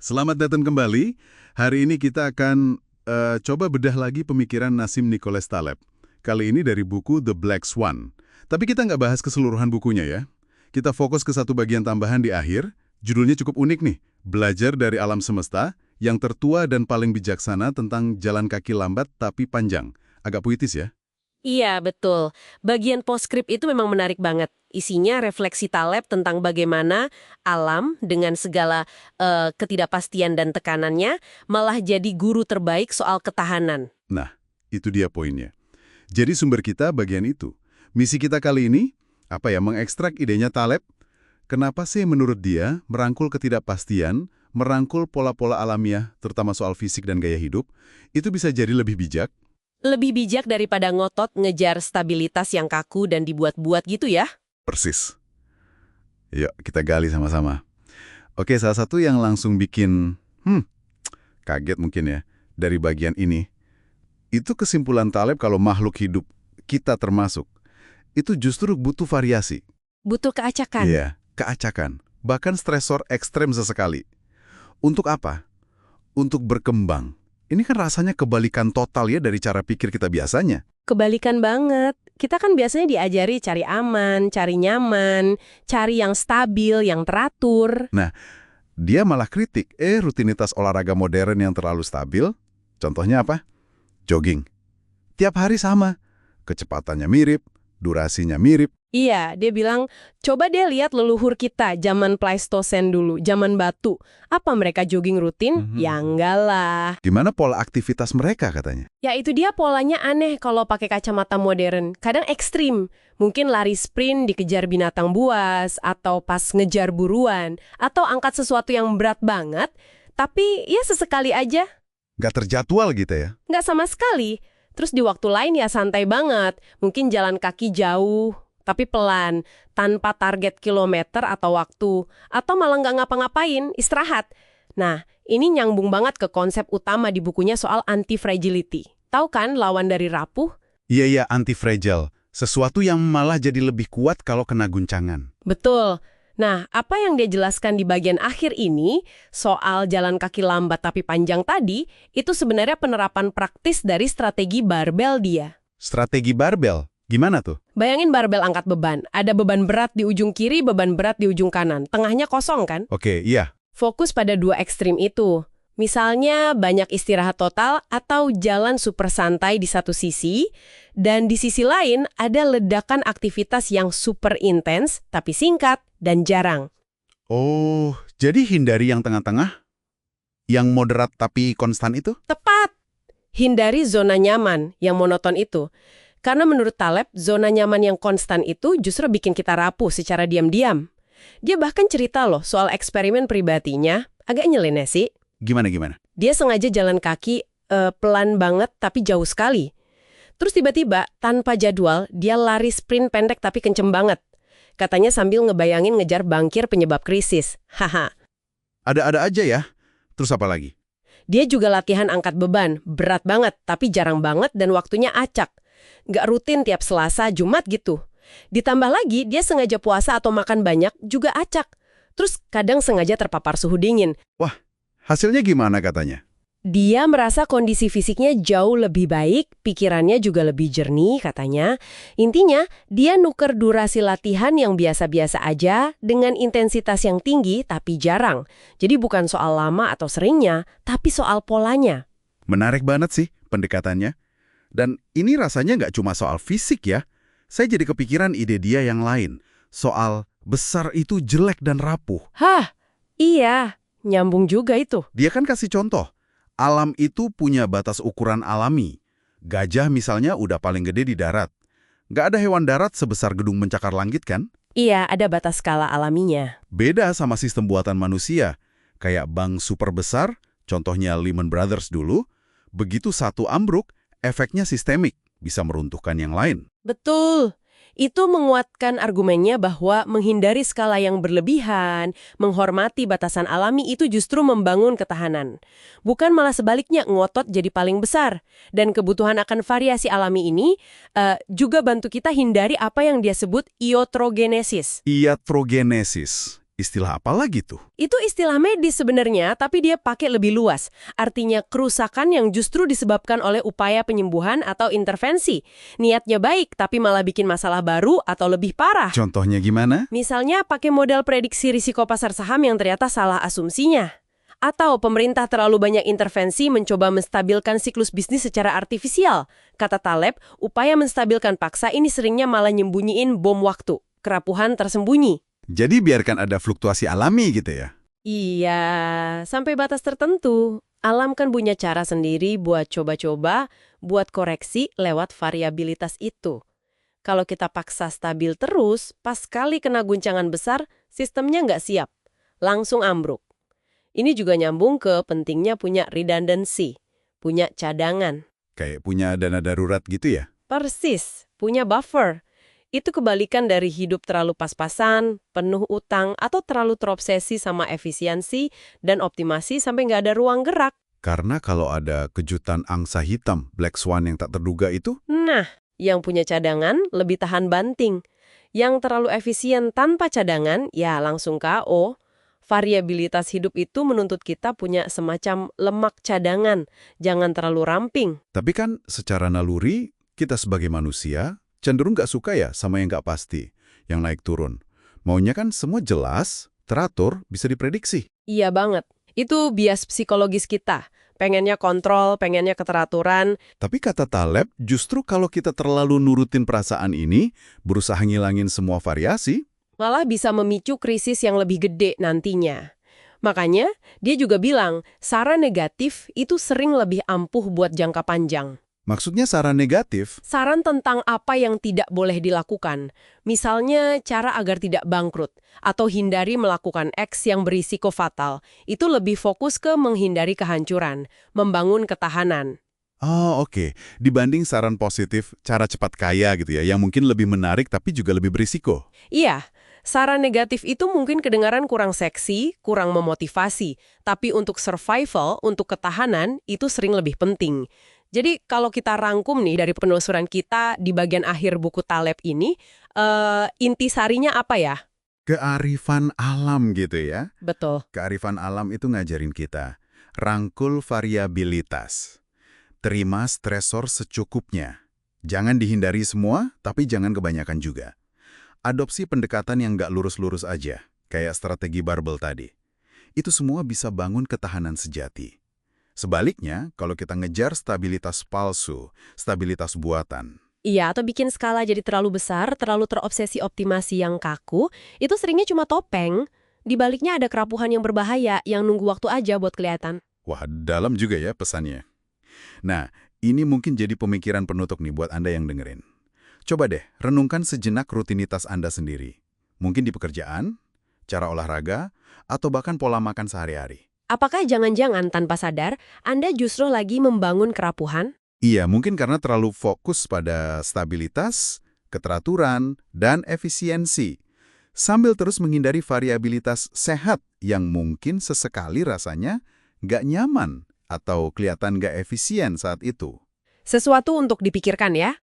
Selamat datang kembali. Hari ini kita akan coba bedah lagi pemikiran Nassim Nicholas Taleb. Kali ini dari buku The Black Swan. Tapi kita nggak bahas keseluruhan bukunya ya. Kita fokus ke satu bagian tambahan di akhir. Judulnya cukup unik nih. Belajar dari alam semesta, yang tertua dan paling bijaksana tentang jalan kaki lambat tapi panjang. Agak puitis ya? Iya, betul. Bagian postscript itu memang menarik banget. Isinya refleksi Taleb tentang bagaimana alam dengan segala ketidakpastian dan tekanannya malah jadi guru terbaik soal ketahanan. Nah, itu dia poinnya. Jadi sumber kita bagian itu. Misi kita kali ini, mengekstrak idenya Taleb. Kenapa sih menurut dia merangkul ketidakpastian, merangkul pola-pola alamiah, terutama soal fisik dan gaya hidup, itu bisa jadi lebih bijak? Lebih bijak daripada ngotot ngejar stabilitas yang kaku dan dibuat-buat gitu ya. Persis. Yuk, kita gali sama-sama. Oke, salah satu yang langsung bikin, kaget mungkin ya, dari bagian ini, itu kesimpulan Taleb kalau makhluk hidup, kita termasuk, itu justru butuh variasi. Butuh keacakan. Iya, keacakan. Bahkan stresor ekstrem sesekali. Untuk apa? Untuk berkembang. Ini kan rasanya kebalikan total ya dari cara pikir kita biasanya. Kebalikan banget. Kita kan biasanya diajari cari aman, cari nyaman, cari yang stabil, yang teratur. Nah, dia malah kritik, rutinitas olahraga modern yang terlalu stabil. Contohnya apa? Jogging. Tiap hari sama. Kecepatannya mirip, durasinya mirip. Iya, dia bilang, coba deh lihat leluhur kita zaman Pleistosen dulu, zaman batu. Apa mereka jogging rutin? Ya enggak lah. Gimana pola aktivitas mereka katanya? Ya itu dia polanya aneh kalau pakai kacamata modern. Kadang ekstrim. Mungkin lari sprint dikejar binatang buas, atau pas ngejar buruan, atau angkat sesuatu yang berat banget, tapi ya sesekali aja. Nggak terjadwal gitu ya? Nggak sama sekali. Terus di waktu lain ya santai banget. Mungkin jalan kaki jauh, tapi pelan, tanpa target kilometer atau waktu, atau malah nggak ngapa-ngapain, istirahat. Nah, ini nyambung banget ke konsep utama di bukunya soal anti-fragility. Tahu kan lawan dari rapuh? Iya, anti-fragile. Sesuatu yang malah jadi lebih kuat kalau kena guncangan. Betul. Nah, apa yang dia jelaskan di bagian akhir ini, soal jalan kaki lambat tapi panjang tadi, itu sebenarnya penerapan praktis dari strategi barbel dia. Strategi barbel? Gimana tuh? Bayangin barbel angkat beban. Ada beban berat di ujung kiri, beban berat di ujung kanan. Tengahnya kosong kan? Oke, iya. Fokus pada dua ekstrim itu. Misalnya banyak istirahat total atau jalan super santai di satu sisi, dan di sisi lain ada ledakan aktivitas yang super intens tapi singkat dan jarang. Oh, jadi hindari yang tengah-tengah? Yang moderat tapi konstan itu? Tepat! Hindari zona nyaman yang monoton itu. Karena menurut Taleb, zona nyaman yang konstan itu justru bikin kita rapuh secara diam-diam. Dia bahkan cerita loh soal eksperimen pribadinya, agak nyeleneh sih. Gimana? Dia sengaja jalan kaki pelan banget tapi jauh sekali. Terus tiba-tiba, tanpa jadwal, dia lari sprint pendek tapi kenceng banget. Katanya sambil ngebayangin ngejar bangkir penyebab krisis. Haha. Ada-ada aja ya. Terus apa lagi? Dia juga latihan angkat beban, berat banget tapi jarang banget dan waktunya acak. Nggak rutin tiap Selasa, Jumat gitu. Ditambah lagi, dia sengaja puasa atau makan banyak juga acak. Terus kadang sengaja terpapar suhu dingin. Wah, hasilnya gimana katanya? Dia merasa kondisi fisiknya jauh lebih baik, pikirannya juga lebih jernih katanya. Intinya, dia nuker durasi latihan yang biasa-biasa aja dengan intensitas yang tinggi tapi jarang. Jadi bukan soal lama atau seringnya, tapi soal polanya. Menarik banget sih pendekatannya. Dan ini rasanya nggak cuma soal fisik ya. Saya jadi kepikiran ide dia yang lain. Soal besar itu jelek dan rapuh. Hah, iya, nyambung juga itu. Dia kan kasih contoh. Alam itu punya batas ukuran alami. Gajah misalnya udah paling gede di darat. Nggak ada hewan darat sebesar gedung mencakar langit kan? Iya, ada batas skala alaminya. Beda sama sistem buatan manusia. Kayak bank super besar, contohnya Lehman Brothers dulu. Begitu satu ambruk, efeknya sistemik, bisa meruntuhkan yang lain. Betul. Itu menguatkan argumennya bahwa menghindari skala yang berlebihan, menghormati batasan alami itu justru membangun ketahanan. Bukan malah sebaliknya ngotot jadi paling besar. Dan kebutuhan akan variasi alami ini juga bantu kita hindari apa yang dia sebut iatrogenesis. Iatrogenesis. Istilah apa lagi tuh? Itu istilah medis sebenarnya, tapi dia pakai lebih luas. Artinya kerusakan yang justru disebabkan oleh upaya penyembuhan atau intervensi. Niatnya baik, tapi malah bikin masalah baru atau lebih parah. Contohnya gimana? Misalnya pakai model prediksi risiko pasar saham yang ternyata salah asumsinya. Atau pemerintah terlalu banyak intervensi mencoba menstabilkan siklus bisnis secara artifisial. Kata Taleb, upaya menstabilkan paksa ini seringnya malah nyembunyiin bom waktu, kerapuhan tersembunyi. Jadi biarkan ada fluktuasi alami gitu ya? Iya, sampai batas tertentu. Alam kan punya cara sendiri buat coba-coba, buat koreksi lewat variabilitas itu. Kalau kita paksa stabil terus, pas kali kena guncangan besar, sistemnya nggak siap. Langsung ambruk. Ini juga nyambung ke pentingnya punya redundancy, punya cadangan. Kayak punya dana darurat gitu ya? Persis, punya buffer. Itu kebalikan dari hidup terlalu pas-pasan, penuh utang, atau terlalu terobsesi sama efisiensi dan optimasi sampai nggak ada ruang gerak. Karena kalau ada kejutan angsa hitam, Black Swan yang tak terduga itu, Nah, yang punya cadangan lebih tahan banting. Yang terlalu efisien tanpa cadangan, ya langsung KO. Variabilitas hidup itu menuntut kita punya semacam lemak cadangan, jangan terlalu ramping. tapi kan secara naluri, kita sebagai manusia cenderung nggak suka ya sama yang nggak pasti, yang naik turun. Maunya kan semua jelas, teratur, bisa diprediksi. Iya banget. Itu bias psikologis kita. Pengennya kontrol, pengennya keteraturan. Tapi kata Taleb, justru kalau kita terlalu nurutin perasaan ini, berusaha ngilangin semua variasi, Malah bisa memicu krisis yang lebih gede nantinya. Makanya, dia juga bilang, saran negatif itu sering lebih ampuh buat jangka panjang. maksudnya saran negatif, Saran tentang apa yang tidak boleh dilakukan. Misalnya, cara agar tidak bangkrut, atau hindari melakukan X yang berisiko fatal. Itu lebih fokus ke menghindari kehancuran, membangun ketahanan. oh oke, dibanding saran positif, cara cepat kaya gitu ya, yang mungkin lebih menarik tapi juga lebih berisiko. Iya, saran negatif itu mungkin kedengaran kurang seksi, kurang memotivasi. Tapi untuk survival, untuk ketahanan, itu sering lebih penting. Jadi kalau kita rangkum nih dari penelusuran kita di bagian akhir buku Taleb ini, intisarinya apa ya? Kearifan alam gitu ya. Betul. Kearifan alam itu ngajarin kita, rangkul variabilitas. Terima stresor secukupnya. Jangan dihindari semua, tapi jangan kebanyakan juga. Adopsi pendekatan yang nggak lurus-lurus aja, kayak strategi barbel tadi. Itu semua bisa bangun ketahanan sejati. Sebaliknya, kalau kita ngejar stabilitas palsu, stabilitas buatan, Iya, atau bikin skala jadi terlalu besar, terlalu terobsesi optimasi yang kaku, itu seringnya cuma topeng. Di baliknya ada kerapuhan yang berbahaya, yang nunggu waktu aja buat kelihatan. wah dalam juga ya pesannya. Nah, ini mungkin jadi pemikiran penutup nih buat Anda yang dengerin. Coba deh, renungkan sejenak rutinitas Anda sendiri. Mungkin di pekerjaan, cara olahraga, atau bahkan pola makan sehari-hari. Apakah jangan-jangan tanpa sadar, Anda justru lagi membangun kerapuhan? Iya, mungkin karena terlalu fokus pada stabilitas, keteraturan, dan efisiensi. Sambil terus menghindari variabilitas sehat yang mungkin sesekali rasanya nggak nyaman atau kelihatan nggak efisien saat itu. Sesuatu untuk dipikirkan ya.